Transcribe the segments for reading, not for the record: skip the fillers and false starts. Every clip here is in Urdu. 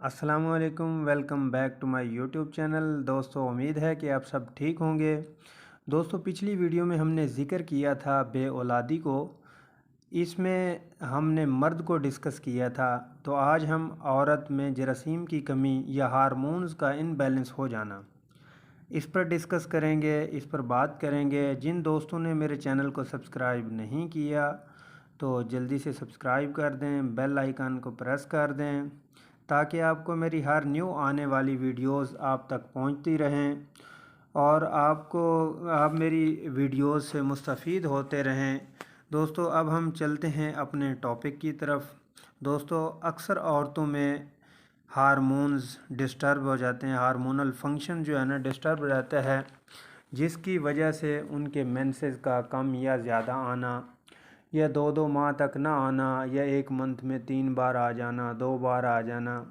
السلام علیکم، welcome back to my YouTube channel. دوستو، امید ہے کہ آپ سب ٹھیک ہوں گے۔ دوستو، پچھلی ویڈیو میں ہم نے ذکر کیا تھا بے اولادی کو۔ اس میں ہم نے مرد کو ڈسکس کیا تھا، تو آج ہم عورت میں جراثیم کی کمی یا ہارمونز کا ان بیلنس ہو جانا، اس پر ڈسکس کریں گے، اس پر بات کریں گے۔ جن دوستوں نے میرے چینل کو سبسکرائب نہیں کیا تو جلدی سے سبسکرائب کر دیں، بیل آئیکن کو پریس کر دیں تاکہ آپ کو میری ہر نیو آنے والی ویڈیوز آپ تک پہنچتی رہیں اور آپ میری ویڈیوز سے مستفید ہوتے رہیں۔ دوستو، اب ہم چلتے ہیں اپنے ٹاپک کی طرف۔ دوستو، اکثر عورتوں میں ہارمونز ڈسٹرب ہو جاتے ہیں، ہارمونل فنکشن جو ہے نا ڈسٹرب رہتا ہے، جس کی وجہ سے ان کے مینسز کا کم یا زیادہ آنا، یا 2 ماہ تک نہ آنا، یا 1 منتھ میں 3 بار آ جانا، 2 بار آ جانا،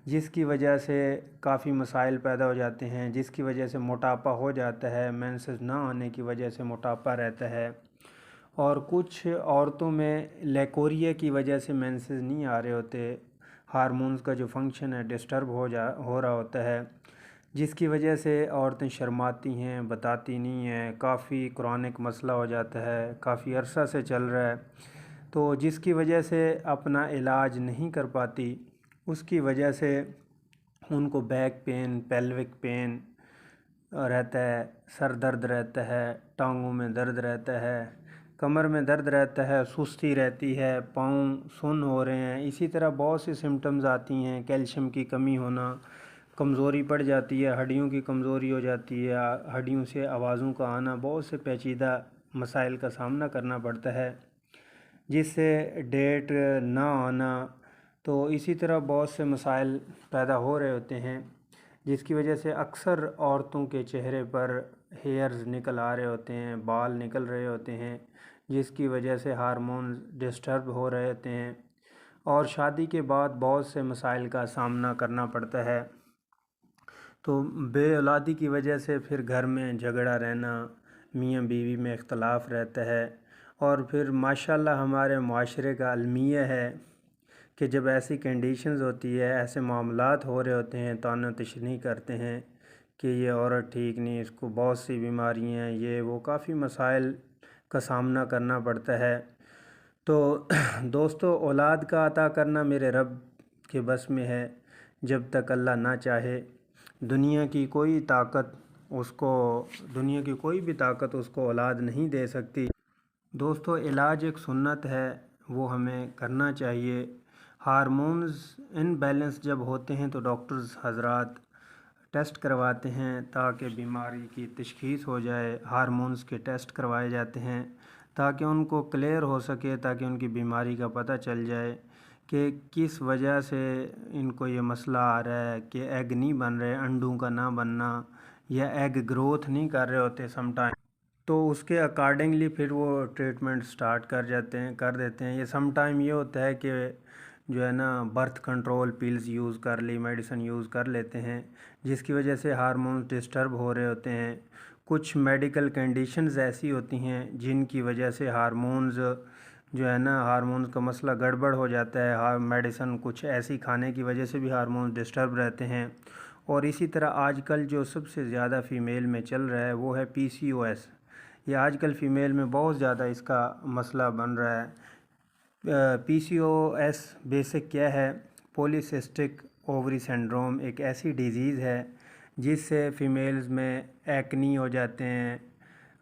جس کی وجہ سے کافی مسائل پیدا ہو جاتے ہیں، جس کی وجہ سے موٹاپا ہو جاتا ہے، مینسز نہ آنے کی وجہ سے موٹاپا رہتا ہے، اور کچھ عورتوں میں لیکوریا کی وجہ سے مینسز نہیں آ رہے ہوتے، ہارمونز کا جو فنکشن ہے ڈسٹرب ہو رہا ہوتا ہے، جس کی وجہ سے عورتیں شرماتی ہیں، بتاتی نہیں ہیں، کافی کرونک مسئلہ ہو جاتا ہے، کافی عرصہ سے چل رہا ہے، تو جس کی وجہ سے اپنا علاج نہیں کر پاتی۔ اس کی وجہ سے ان کو بیک پین، پیلوک پین رہتا ہے، سر درد رہتا ہے، ٹانگوں میں درد رہتا ہے، کمر میں درد رہتا ہے، سستی رہتی ہے، پاؤں سن ہو رہے ہیں، اسی طرح بہت سی سمٹمز آتی ہیں۔ کیلشیم کی کمی ہونا، کمزوری پڑ جاتی ہے، ہڈیوں کی کمزوری ہو جاتی ہے، ہڈیوں سے آوازوں کا آنا، بہت سے پیچیدہ مسائل کا سامنا کرنا پڑتا ہے، جس سے ڈیٹ نہ آنا، تو اسی طرح بہت سے مسائل پیدا ہو رہے ہوتے ہیں، جس کی وجہ سے اکثر عورتوں کے چہرے پر ہیئرز نکل آ رہے ہوتے ہیں، بال نکل رہے ہوتے ہیں، جس کی وجہ سے ہارمونز ڈسٹرب ہو رہے ہوتے ہیں، اور شادی کے بعد بہت سے مسائل کا سامنا کرنا پڑتا ہے۔ تو بے اولادی کی وجہ سے پھر گھر میں جھگڑا رہنا، میاں بیوی میں اختلاف رہتا ہے، اور پھر ماشاءاللہ ہمارے معاشرے کا المیہ ہے کہ جب ایسی کنڈیشنز ہوتی ہے، ایسے معاملات ہو رہے ہوتے ہیں، طعن و تشنیع کرتے ہیں کہ یہ عورت ٹھیک نہیں، اس کو بہت سی بیماریاں ہیں، یہ وہ کافی مسائل کا سامنا کرنا پڑتا ہے۔ تو دوستو، اولاد کا عطا کرنا میرے رب کے بس میں ہے، جب تک اللہ نہ چاہے۔ دنیا کی کوئی بھی طاقت اس کو اولاد نہیں دے سکتی۔ دوستو، علاج ایک سنت ہے، وہ ہمیں کرنا چاہیے۔ ہارمونز ان بیلنس جب ہوتے ہیں تو ڈاکٹرز حضرات ٹیسٹ کرواتے ہیں تاکہ بیماری کی تشخیص ہو جائے، ہارمونز کے ٹیسٹ کروائے جاتے ہیں تاکہ ان کو کلیئر ہو سکے، تاکہ ان کی بیماری کا پتہ چل جائے کہ کس وجہ سے ان کو یہ مسئلہ آ رہا ہے، کہ ایگ نہیں بن رہے، انڈوں کا نہ بننا، یا ایگ گروتھ نہیں کر رہے ہوتے سم ٹائم، تو اس کے اکارڈنگلی پھر وہ ٹریٹمنٹ سٹارٹ کر دیتے ہیں۔ یہ سم ٹائم یہ ہوتا ہے کہ جو ہے نا برتھ کنٹرول پیلز یوز کر لی، میڈیسن یوز کر لیتے ہیں، جس کی وجہ سے ہارمونز ڈسٹرب ہو رہے ہوتے ہیں۔ کچھ میڈیکل کنڈیشنز ایسی ہوتی ہیں جن کی وجہ سے ہارمونز جو ہے نا ہارمونز کا مسئلہ گڑبڑ ہو جاتا ہے، میڈیسن کچھ ایسی کھانے کی وجہ سے بھی ہارمونز ڈسٹرب رہتے ہیں۔ اور اسی طرح آج کل جو سب سے زیادہ فیمیل میں چل رہا ہے وہ ہے PCOS۔ یہ آج کل فیمیل میں بہت زیادہ اس کا مسئلہ بن رہا ہے۔ PCOS بیسک کیا ہے؟ پولیسسٹک اووری سنڈروم ایک ایسی ڈیزیز ہے جس سے فیمیلز میں ایکنی ہو جاتے ہیں،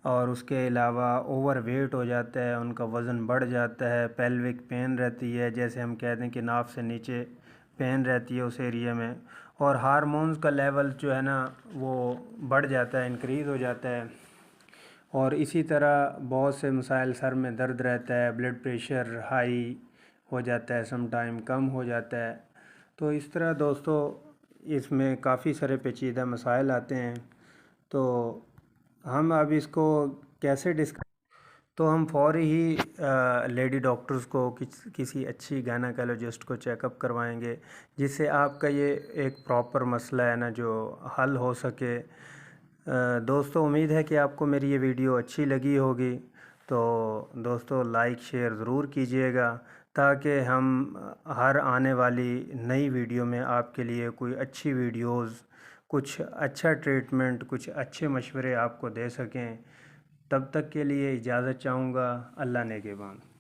اور اس کے علاوہ اوور ویٹ ہو جاتا ہے، ان کا وزن بڑھ جاتا ہے، پیلوک پین رہتی ہے، جیسے ہم کہتے ہیں کہ ناف سے نیچے پین رہتی ہے اس ایریا میں، اور ہارمونز کا لیول جو ہے نا وہ بڑھ جاتا ہے، انکریز ہو جاتا ہے، اور اسی طرح بہت سے مسائل، سر میں درد رہتا ہے، بلڈ پریشر ہائی ہو جاتا ہے، سم ٹائم کم ہو جاتا ہے۔ تو اس طرح دوستو اس میں کافی سارے پیچیدہ مسائل آتے ہیں، تو ہم اب اس کو کیسے تو ہم فوری ہی لیڈی ڈاکٹرز کو کسی اچھی گائنیکالوجسٹ کو چیک اپ کروائیں گے، جس سے آپ کا یہ ایک پراپر مسئلہ ہے نا جو حل ہو سکے۔ دوستو، امید ہے کہ آپ کو میری یہ ویڈیو اچھی لگی ہوگی، تو دوستو لائک شیئر ضرور کیجئے گا تاکہ ہم ہر آنے والی نئی ویڈیو میں آپ کے لیے کوئی اچھی ویڈیوز، کچھ اچھا ٹریٹمنٹ، کچھ اچھے مشورے آپ کو دے سکیں۔ تب تک کے لیے اجازت چاہوں گا۔ اللہ نگہبان۔